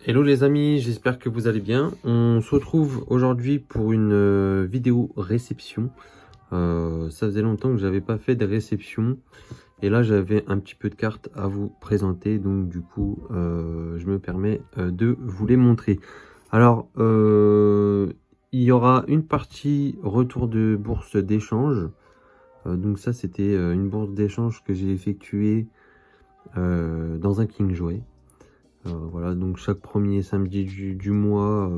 Hello les amis, j'espère que vous allez bien. On se retrouve aujourd'hui pour une vidéo réception. Ça faisait longtemps que j'avais pas fait de réception. Et là j'avais un petit peu de cartes à vous présenter. Donc du coup je me permets de vous les montrer. Alors il y aura une partie retour de bourse d'échange. Donc ça c'était une bourse d'échange que j'ai effectuée dans un King Jouet. Voilà, donc chaque premier samedi du mois,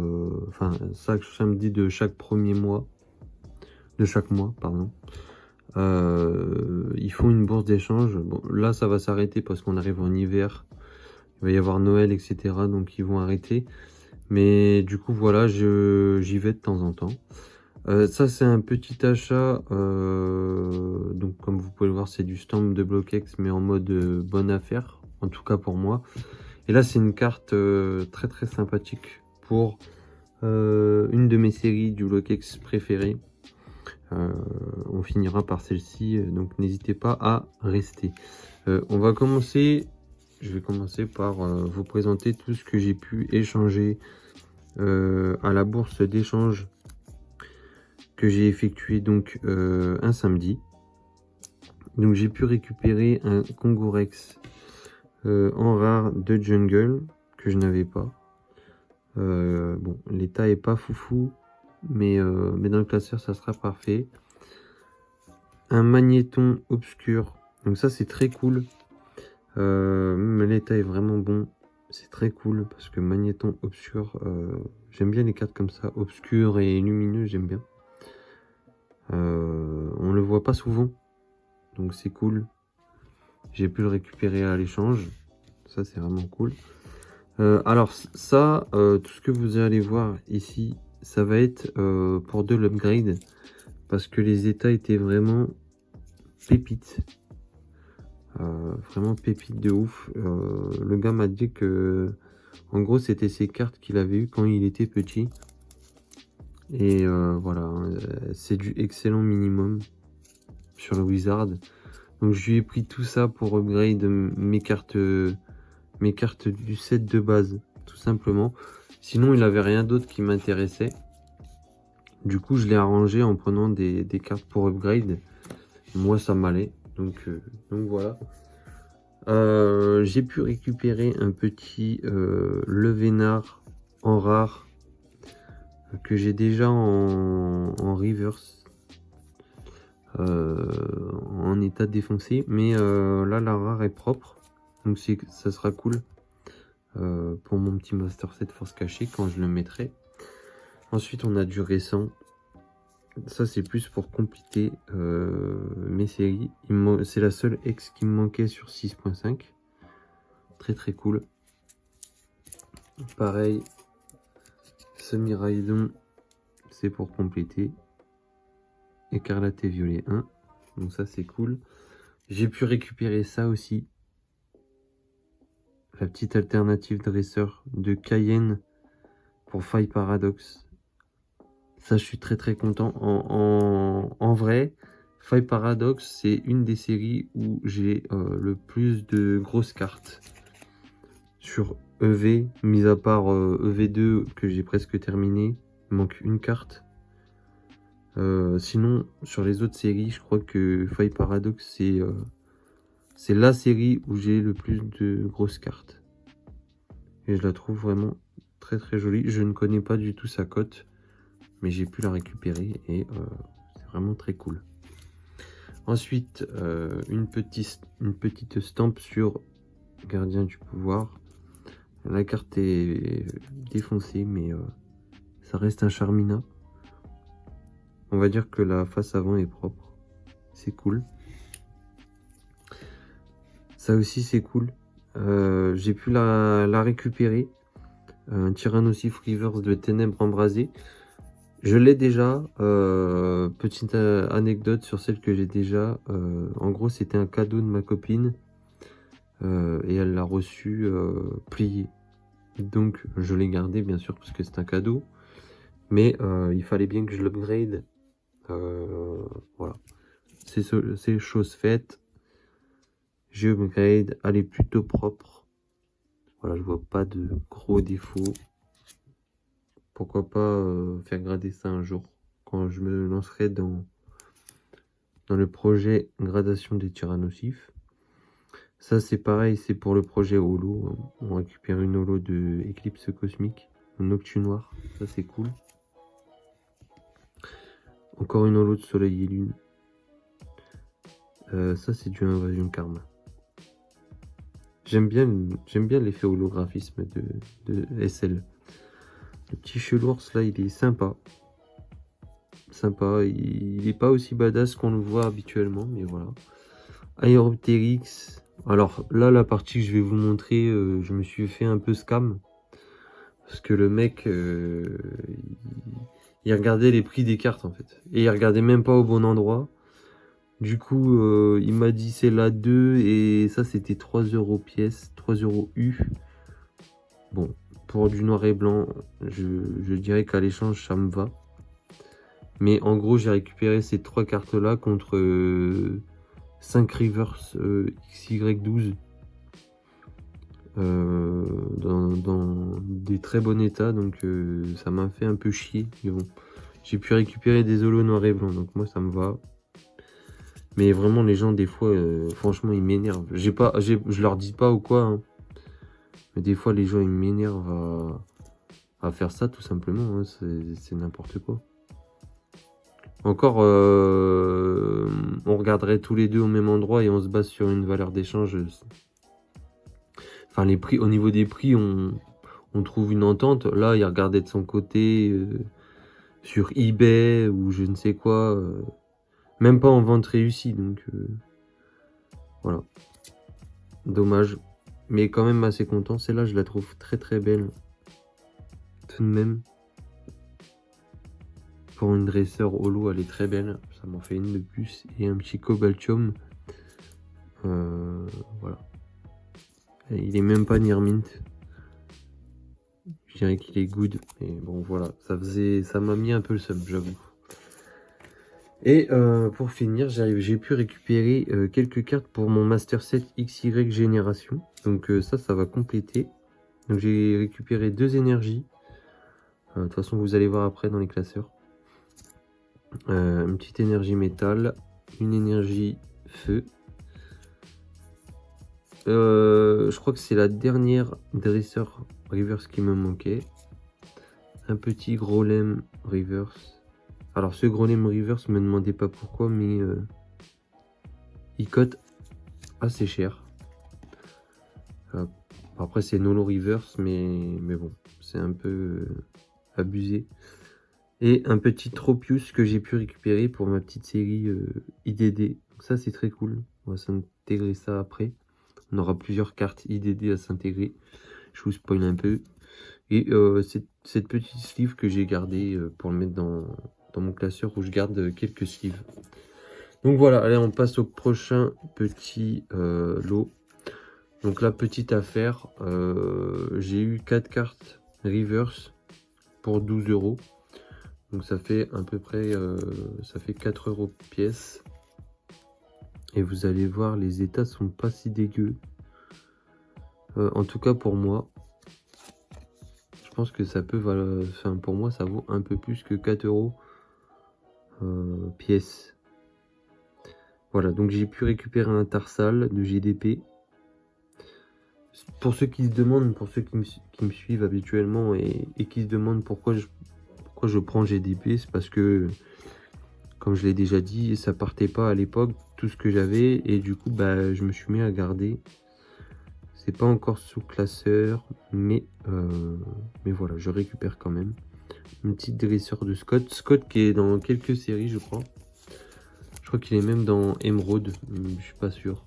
enfin chaque samedi de chaque premier mois, de chaque mois, pardon, ils font une bourse d'échange. Bon, là ça va s'arrêter parce qu'on arrive en hiver, il va y avoir Noël, etc. Donc ils vont arrêter. Mais du coup voilà, j'y vais de temps en temps. Ça c'est un petit achat, donc comme vous pouvez le voir c'est du stamp de Blockx mais en mode bonne affaire, en tout cas pour moi. Et là, c'est une carte très très sympathique pour une de mes séries du Blockx préférées. On finira par celle-ci, donc n'hésitez pas à rester. On va commencer, je vais commencer par vous présenter tout ce que j'ai pu échanger à la bourse d'échange que j'ai effectué donc un samedi. Donc j'ai pu récupérer un Kongorex en rare de jungle que je n'avais pas. Bon, l'état est pas foufou, mais dans le classeur, ça sera parfait. Un magnéton obscur, donc ça c'est très cool. Mais l'état est vraiment bon, c'est très cool parce que magnéton obscur, j'aime bien les cartes comme ça, obscur et lumineux, j'aime bien. On le voit pas souvent, donc c'est cool. J'ai pu le récupérer à l'échange, ça c'est vraiment cool. Alors ça, tout ce que vous allez voir ici, ça va être pour de l'upgrade parce que les états étaient vraiment pépites. Vraiment pépites de ouf. Le gars m'a dit que en gros c'était ses cartes qu'il avait eu quand il était petit. Et voilà, c'est du excellent minimum sur le Wizard. Donc je lui ai pris tout ça pour upgrade mes cartes du set de base, tout simplement. Sinon il avait rien d'autre qui m'intéressait. Du coup, je l'ai arrangé en prenant des cartes pour upgrade. Moi, ça m'allait. Donc voilà. J'ai pu récupérer un petit Levénard en rare que j'ai déjà en reverse. En état défoncé. Mais là, la rare est propre. Donc ça sera cool pour mon petit Master Set Force Cachée quand je le mettrai. Ensuite, on a du récent. Ça, c'est plus pour compléter mes séries. C'est la seule ex qui me manquait sur 6.5. Très très cool. Pareil, Semi-Raidon, c'est pour compléter. Écarlate et Violet 1. Donc ça, c'est cool. J'ai pu récupérer ça aussi. La petite alternative dresseur de Cayenne pour Faille Paradox. Ça, je suis très très content. En vrai, Faille Paradox, c'est une des séries où j'ai le plus de grosses cartes. Sur EV, mis à part EV2 que j'ai presque terminé, il manque une carte. Sinon, sur les autres séries, je crois que Faille Paradox, c'est la série où j'ai le plus de grosses cartes. Et je la trouve vraiment très très jolie. Je ne connais pas du tout sa cote, mais j'ai pu la récupérer et c'est vraiment très cool. Ensuite, une petite stampe sur Gardien du Pouvoir. La carte est défoncée, mais ça reste un Charmina. On va dire que la face avant est propre. C'est cool. Ça aussi, c'est cool. J'ai pu la récupérer. Un Tyrannosif Reverse de Ténèbres Embrasées. Je l'ai déjà. Petite anecdote sur celle que j'ai déjà. En gros, c'était un cadeau de ma copine. Et elle l'a reçu plié. Donc, je l'ai gardé, bien sûr, parce que c'est un cadeau. Mais il fallait bien que je l'upgrade. Voilà. C'est chose faite. Je upgrade. Elle est plutôt propre. Voilà, je vois pas de gros défauts. Pourquoi pas faire grader ça un jour, quand je me lancerai dans le projet gradation des tyrannosifs. Ça c'est pareil, c'est pour le projet holo. On récupère une holo de Éclipse Cosmique, une Octu Noire, ça c'est cool. Encore une holo de Soleil et Lune. Ça c'est du Invasion Karma. J'aime bien l'effet holographisme de SL. Le petit chelours là, il est sympa. Sympa, il est pas aussi badass qu'on le voit habituellement, mais voilà. Aeropteryx. Alors là, la partie que je vais vous montrer, je me suis fait un peu scam. Parce que le mec, il regardait les prix des cartes en fait. Et il regardait même pas au bon endroit. Du coup, il m'a dit c'est la 2 et ça c'était 3 € pièce, 3 € U. Bon, pour du noir et blanc, je dirais qu'à l'échange ça me va. Mais en gros, j'ai récupéré ces 3 cartes là contre 5 reverse XY12 dans des très bon état. Donc ça m'a fait un peu chier. Mais bon, j'ai pu récupérer des holos noir et blanc. Donc moi, ça me va. Mais vraiment, les gens, des fois, franchement, ils m'énervent. Je leur dis pas ou quoi. Hein. Mais des fois, les gens, ils m'énervent à faire ça, tout simplement. Hein. C'est n'importe quoi. Encore, on regarderait tous les deux au même endroit et on se base sur une valeur d'échange. Enfin, les prix, au niveau des prix, on trouve une entente. Là, il regardait de son côté sur eBay ou je ne sais quoi. Même pas en vente réussie. Donc, voilà. Dommage. Mais quand même assez content. Celle-là, je la trouve très très belle. Tout de même. Pour une dresseur holo, elle est très belle. Ça m'en fait une de plus. Et un petit cobaltium. Voilà. Et il est même pas near mint. Je dirais qu'il est good. Et bon, voilà. Ça m'a mis un peu le seum, j'avoue. Et pour finir, j'ai pu récupérer quelques cartes pour mon Master Set XY Génération. Donc ça va compléter. Donc j'ai récupéré 2 énergies. De toute façon, vous allez voir après dans les classeurs. Une petite énergie métal, une énergie feu. Je crois que c'est la dernière dresseur reverse qui me manquait. Un petit Grolem reverse. Alors ce Grolem reverse, me demandez pas pourquoi, mais il cote assez cher. Après c'est Nolo reverse, mais bon, c'est un peu abusé. Et un petit Tropius que j'ai pu récupérer pour ma petite série IDD. Donc ça c'est très cool. On va s'intégrer ça après. On aura plusieurs cartes IDD à s'intégrer. Je vous spoil un peu. Et cette petite sleeve que j'ai gardée pour le mettre dans mon classeur où je garde quelques sleeves. Donc voilà, allez, on passe au prochain petit lot. Donc la petite affaire, j'ai eu 4 cartes reverse pour 12 €. Donc ça fait à peu près ça fait 4 € pièce. Et vous allez voir, les états sont pas si dégueux. En tout cas pour moi. Je pense que ça peut valoir, enfin pour moi ça vaut un peu plus que 4 € pièce. Voilà, donc j'ai pu récupérer un Tarsal de GDP. Pour ceux qui se demandent, pour ceux qui me suivent habituellement et qui se demandent pourquoi je prends GDP, c'est parce que, comme je l'ai déjà dit, ça partait pas à l'époque, tout ce que j'avais, et du coup, bah, je me suis mis à garder. C'est pas encore sous classeur, mais voilà, je récupère quand même. Une petite dresseur de Scott. Scott qui est dans quelques séries, je crois. Je crois qu'il est même dans Emerald, je suis pas sûr.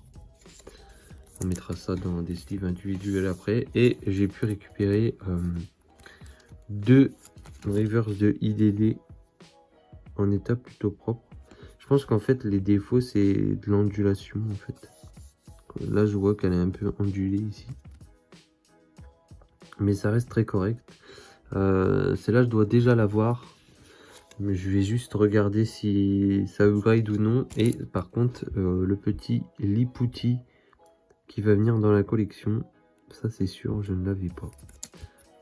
On mettra ça dans des sleeves individuels après. Et j'ai pu récupérer 2 reverse de IDD en état plutôt propre. Je pense qu'en fait les défauts c'est de l'ondulation en fait. Là je vois qu'elle est un peu ondulée ici. Mais ça reste très correct. Celle-là je dois déjà l'avoir. Mais je vais juste regarder si ça upgrade ou non. Et par contre le petit Lipouti qui va venir dans la collection, Ça c'est sûr, je ne l'avais pas.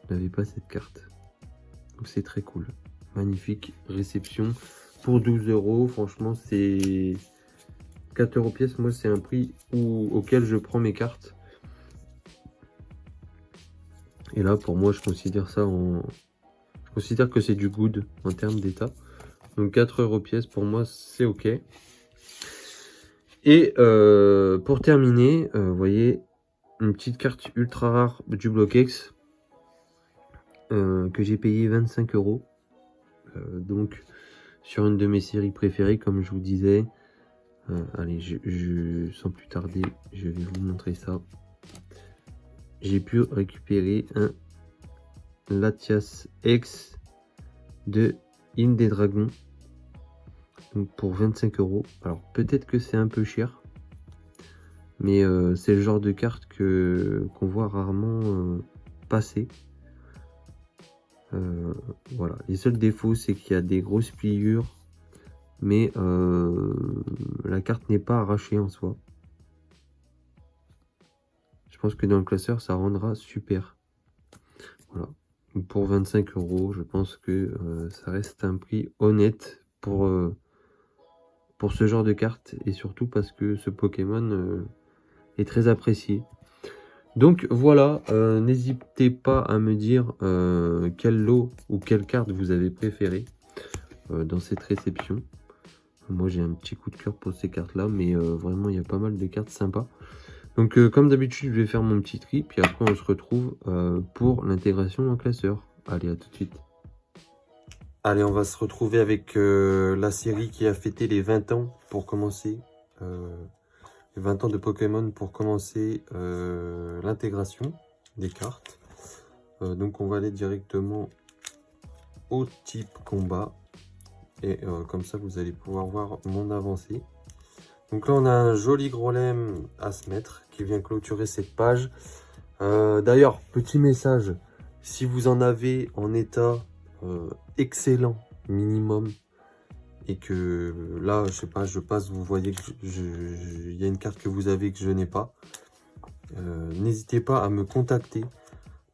Je n'avais pas cette carte. Donc c'est très cool. Magnifique réception. Pour 12 €, franchement c'est 4 € pièce. Moi c'est un prix auquel je prends mes cartes. Et là pour moi je considère ça en... Je considère que c'est du good en termes d'état. Donc 4 € pièce pour moi c'est ok. Et pour terminer, vous voyez une petite carte ultra rare du Block-X que j'ai payé 25 €. Donc sur une de mes séries préférées, comme je vous disais. Allez, sans plus tarder, je vais vous montrer ça. J'ai pu récupérer un Latias X de Île des Dragons. Donc pour 25 €. Alors peut-être que c'est un peu cher. Mais c'est le genre de carte qu'on voit rarement passer. Voilà. Les seuls défauts, c'est qu'il y a des grosses pliures. Mais la carte n'est pas arrachée en soi. Je pense que dans le classeur, ça rendra super. Voilà. Donc pour 25 €, je pense que ça reste un prix honnête pour ce genre de carte. Et surtout parce que ce Pokémon est très apprécié. Donc voilà, n'hésitez pas à me dire quel lot ou quelle carte vous avez préféré dans cette réception. Moi j'ai un petit coup de cœur pour ces cartes là, mais vraiment il y a pas mal de cartes sympas. Donc comme d'habitude je vais faire mon petit tri, puis après on se retrouve pour l'intégration en classeur. Allez, à tout de suite. Allez, on va se retrouver avec la série qui a fêté les 20 ans pour commencer. Les 20 ans de Pokémon pour commencer l'intégration des cartes. Donc on va aller directement au type combat. Et comme ça vous allez pouvoir voir mon avancée. Donc là on a un joli Grolem à se mettre qui vient clôturer cette page. D'ailleurs, petit message, si vous en avez en état excellent minimum, et que là je sais pas, je passe, vous voyez que il y a une carte que vous avez que je n'ai pas, n'hésitez pas à me contacter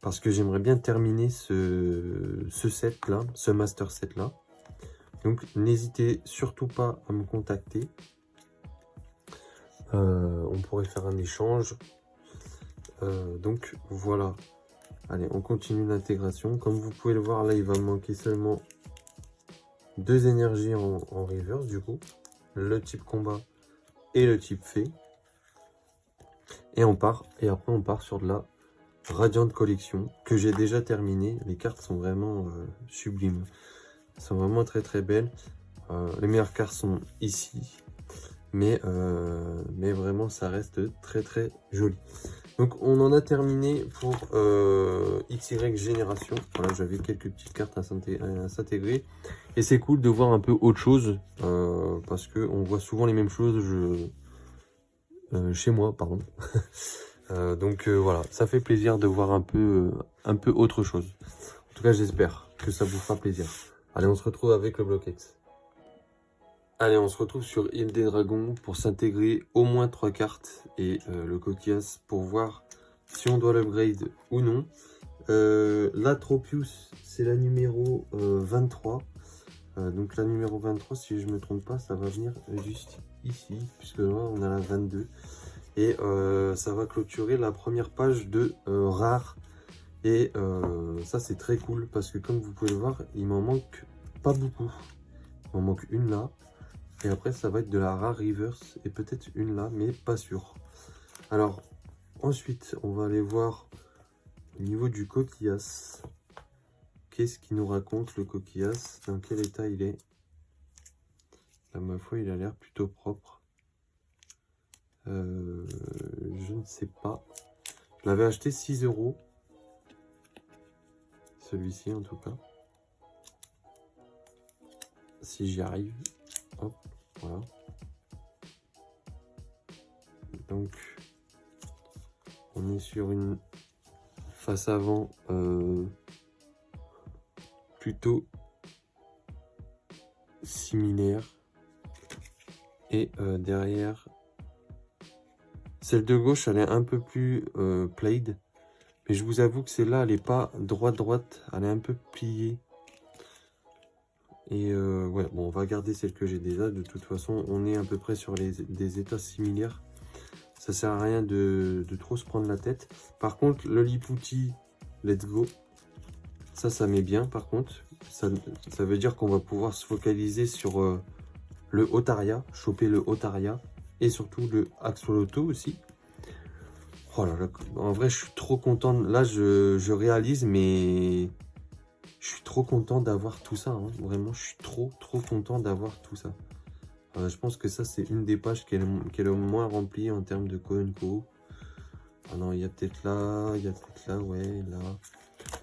parce que j'aimerais bien terminer ce set là, ce master set là. Donc n'hésitez surtout pas à me contacter. On pourrait faire un échange. Donc voilà. Allez, on continue l'intégration. Comme vous pouvez le voir, là il va me manquer seulement 2 énergies en reverse du coup. Le type combat et le type fée. Et on part. Et après on part sur de la Radiant Collection que j'ai déjà terminé. Les cartes sont vraiment sublimes. Elles sont vraiment très très belles. Les meilleures cartes sont ici. Mais vraiment ça reste très très joli. Donc on en a terminé pour XY Génération. Voilà, j'avais quelques petites cartes à s'intégrer. Et c'est cool de voir un peu autre chose. Parce qu'on voit souvent les mêmes choses chez moi, pardon. Donc voilà, ça fait plaisir de voir un peu autre chose. En tout cas, j'espère que ça vous fera plaisir. Allez, on se retrouve avec le Block-X. Allez, on se retrouve sur Île des Dragons pour s'intégrer au moins 3 cartes et le coquillage pour voir si on doit l'upgrade ou non. L'Atropius, c'est la numéro 23. Donc la numéro 23, si je ne me trompe pas, ça va venir juste ici, puisque là on a la 22. Et ça va clôturer la première page de rare. Et ça c'est très cool, parce que comme vous pouvez le voir, il m'en manque pas beaucoup. Il m'en manque une là. Et après, ça va être de la rare reverse et peut-être une là, mais pas sûr. Alors, ensuite, on va aller voir au niveau du coquillas. Qu'est-ce qu'il nous raconte le coquillas? Dans quel état il est? À ma foi, il a l'air plutôt propre. Je ne sais pas. Je l'avais acheté 6 €. Celui-ci, en tout cas. Si j'y arrive. Hop, voilà. Donc, on est sur une face avant plutôt similaire. Et derrière, celle de gauche, elle est un peu plus played. Mais je vous avoue que celle-là, elle n'est pas droite, elle est un peu pliée. Et ouais, bon, on va garder celle que j'ai déjà. De toute façon, on est à peu près sur des états similaires. Ça sert à rien de trop se prendre la tête. Par contre, le Lipouti, let's go. Ça met bien par contre. Ça veut dire qu'on va pouvoir se focaliser sur le Otaria, choper le Otaria. Et surtout le Axolotl aussi. Oh là là, en vrai, je suis trop content. Là, je réalise, mais je suis trop content d'avoir tout ça. Hein. Vraiment, je suis trop content d'avoir tout ça. Je pense que ça, c'est une des pages qui est le moins remplie en termes de Co&Co. Ah non, il y a peut-être là, ouais, là.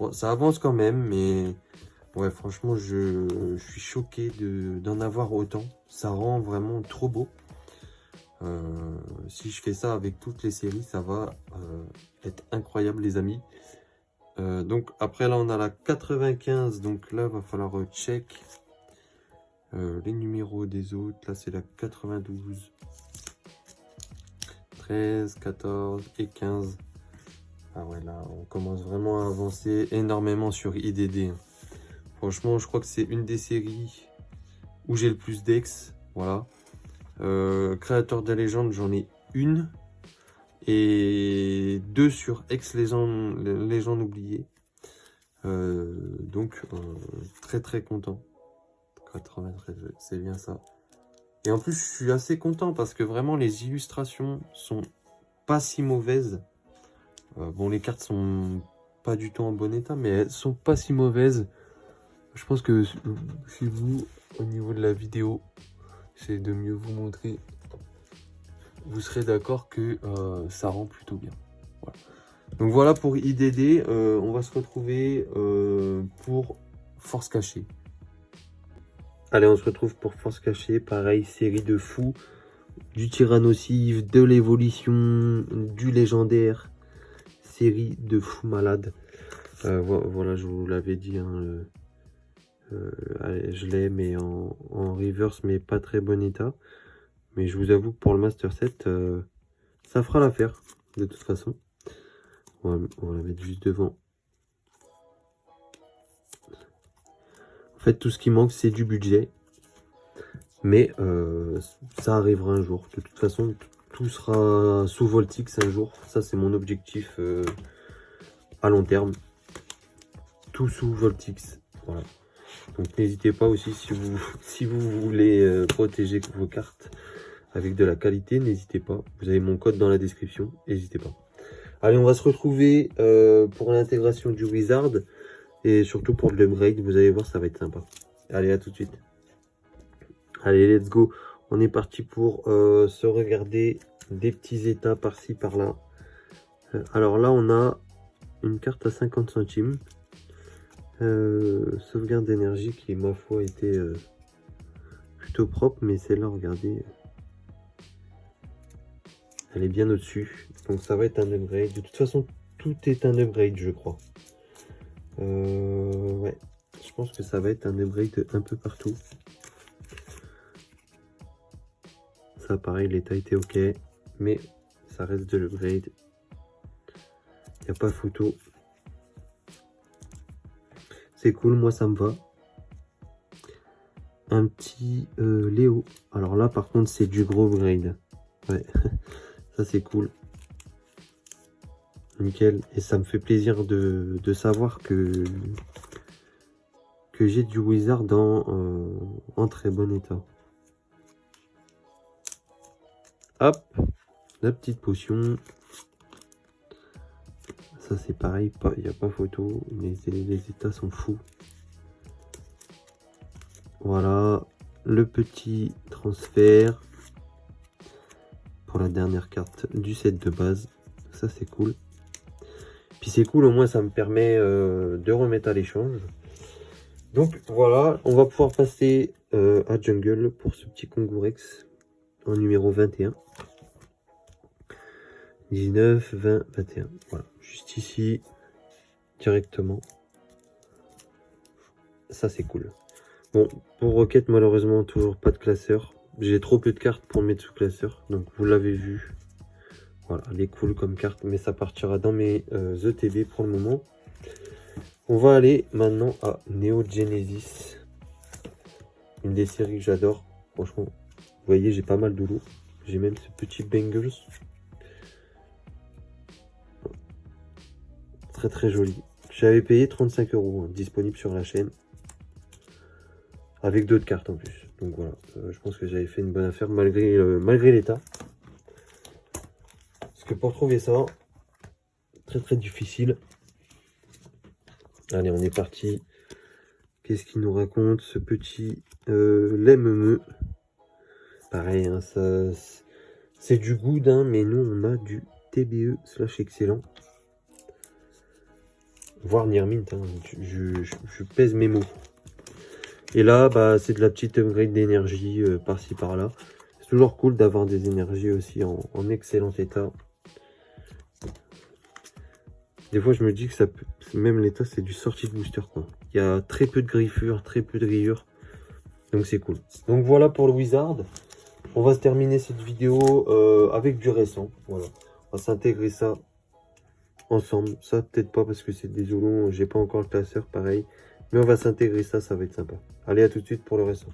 Bon, ça avance quand même, mais ouais, franchement, je suis choqué d'en avoir autant. Ça rend vraiment trop beau. Si je fais ça avec toutes les séries, ça va être incroyable, les amis. Donc après là, on a la 95, donc là, va falloir check les numéros des autres. Là, c'est la 92, 13, 14 et 15. Ah ouais, là, on commence vraiment à avancer énormément sur IDD. Franchement, je crois que c'est une des séries où j'ai le plus d'ex. Voilà. Créateur de légende, j'en ai une. Et 2 sur ex-légende oubliée. Donc, très content. 93, c'est bien ça. Et en plus, je suis assez content parce que vraiment, les illustrations sont pas si mauvaises. Bon, les cartes sont pas du tout en bon état, mais elles sont pas si mauvaises. Je pense que si vous, au niveau de la vidéo, j'essaie de mieux vous montrer, vous serez d'accord que ça rend plutôt bien. Voilà. Donc voilà pour IDD, on va se retrouver pour Force Cachée. Allez, on se retrouve pour Force Cachée, pareil, série de fous, du Tyrannosif, de l'évolution, du légendaire, série de fous malades. Voilà, je vous l'avais dit, hein, allez, je l'ai, mais en reverse, mais pas très bon état. Mais je vous avoue que pour le Master 7, ça fera l'affaire, de toute façon. On va la mettre juste devant. En fait, tout ce qui manque, c'est du budget. Mais ça arrivera un jour. De toute façon, tout sera sous Voltix un jour. Ça, c'est mon objectif à long terme. Tout sous Voltix. Voilà. Donc, n'hésitez pas aussi, si vous voulez protéger vos cartes avec de la qualité, n'hésitez pas. Vous avez mon code dans la description. N'hésitez pas. Allez, on va se retrouver pour l'intégration du Wizard. Et surtout pour l'upgrade, vous allez voir, ça va être sympa. Allez, à tout de suite. Allez, let's go. On est parti pour se regarder des petits états par-ci, par-là. Alors là, on a une carte à 50 centimes. Sauvegarde d'énergie qui, ma foi, était plutôt propre. Mais celle-là, regardez, elle est bien au-dessus. Donc ça va être un upgrade. De toute façon, tout est un upgrade, je crois. Ouais, je pense que ça va être un upgrade un peu partout. Ça, pareil, l'état était ok, mais ça reste de l'upgrade. Il n'y a pas photo. C'est cool, moi ça me va. Un petit Léo. Alors là, par contre, c'est du gros upgrade. Ouais, ça c'est cool. Nickel. Et ça me fait plaisir de savoir que j'ai du Wizard en très bon état. Hop, la petite potion. Ça c'est pareil, il n'y a pas photo, mais les états sont fous. Voilà, le petit transfert pour la dernière carte du set de base. Ça c'est cool. Puis c'est cool, au moins ça me permet de remettre à l'échange. Donc voilà, on va pouvoir passer à Jungle pour ce petit Kongourex en numéro 21. 19, 20, 21. Voilà, juste ici, directement. Ça, c'est cool. Bon, pour Rocket, malheureusement, toujours pas de classeur. J'ai trop peu de cartes pour mettre sous classeur. Donc, vous l'avez vu. Voilà, elle est cool comme carte, mais ça partira dans mes ETB pour le moment. On va aller maintenant à Neo Genesis. Une des séries que j'adore. Franchement, vous voyez, j'ai pas mal de lots. J'ai même ce petit Bengals. Très très joli. J'avais payé 35 €, disponible sur la chaîne. Avec d'autres cartes en plus. Donc voilà, je pense que j'avais fait une bonne affaire malgré l'état. Parce que pour trouver ça, très très difficile. Allez, on est parti. Qu'est-ce qu'il nous raconte ce petit Lemme? Pareil, hein, ça c'est du good, hein, mais nous on a du TBE / excellent. Voire near mint, hein, je pèse mes mots. Et là, bah, c'est de la petite upgrade d'énergie par-ci par-là. C'est toujours cool d'avoir des énergies aussi en excellent état. Des fois, je me dis que ça peut, même l'état, c'est du sortie de booster, quoi. Il y a très peu de griffures, très peu de rayures. Donc, c'est cool. Donc, voilà pour le Wizard. On va se terminer cette vidéo avec du récent. Voilà. On va s'intégrer ça ensemble. Ça, peut-être pas parce que c'est des holons. J'ai pas encore le classeur, pareil. Mais on va s'intégrer ça, ça va être sympa. Allez, à tout de suite pour le récent.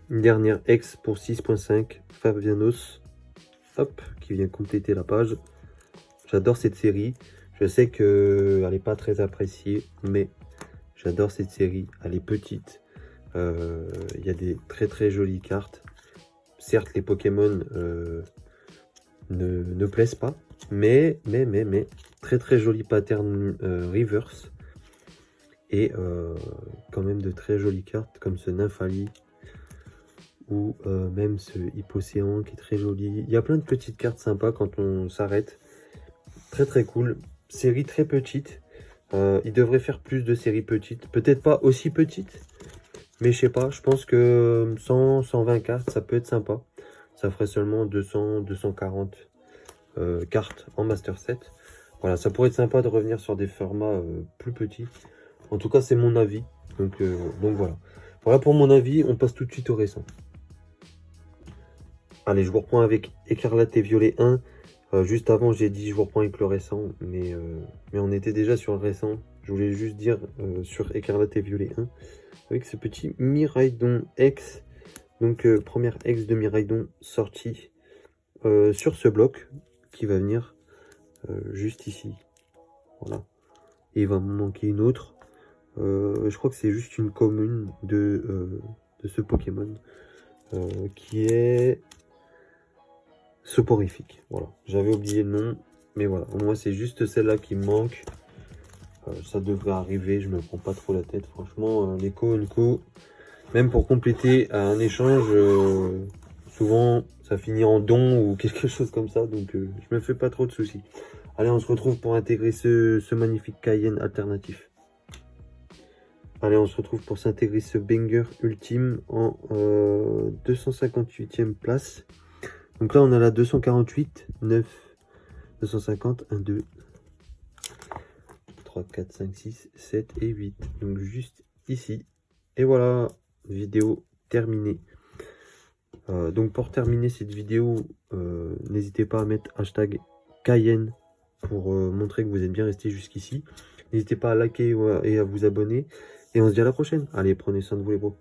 Une dernière ex pour 6.5. Fabianos. Hop, qui vient compléter la page. J'adore cette série. Je sais qu'elle n'est pas très appréciée, mais j'adore cette série. Elle est petite. Il y a des très très jolies cartes. Certes, les Pokémon ne plaisent pas, mais très très joli pattern reverse. Et quand même de très jolies cartes comme ce Nymphali ou même ce Hippocéan qui est très joli. Il y a plein de petites cartes sympas quand on s'arrête. Très très cool. Série très petite. Il devrait faire plus de séries petites. Peut-être pas aussi petites. Mais je sais pas. Je pense que 100, 120 cartes, ça peut être sympa. Ça ferait seulement 200, 240 cartes en Master Set. Voilà, ça pourrait être sympa de revenir sur des formats plus petits. En tout cas, c'est mon avis. Donc voilà. Voilà pour mon avis. On passe tout de suite au récent. Allez, je vous reprends avec Écarlate et Violet 1. Juste avant, j'ai dit je vous reprends avec le récent, mais on était déjà sur le récent. Je voulais juste dire sur Écarlate et Violet 1, avec ce petit Miraidon X. Donc, première X de Miraidon sortie sur ce bloc, qui va venir juste ici. Voilà. Et il va me manquer une autre. Je crois que c'est juste une commune de ce Pokémon, qui est... Soporifique, voilà. J'avais oublié le nom, mais voilà. Moi, c'est juste celle-là qui me manque. Ça devrait arriver, je me prends pas trop la tête. Franchement, les co, même pour compléter un échange, souvent, ça finit en don ou quelque chose comme ça. Donc, je me fais pas trop de soucis. Allez, on se retrouve pour intégrer ce magnifique Cayenne alternatif. Allez, on se retrouve pour s'intégrer ce banger ultime en 258e place. Donc là, on a la 248, 9, 250, 1, 2, 3, 4, 5, 6, 7 et 8. Donc juste ici. Et voilà, vidéo terminée. Donc pour terminer cette vidéo, n'hésitez pas à mettre hashtag Cayenne pour montrer que vous êtes bien resté jusqu'ici. N'hésitez pas à liker et à vous abonner. Et on se dit à la prochaine. Allez, prenez soin de vous les bros.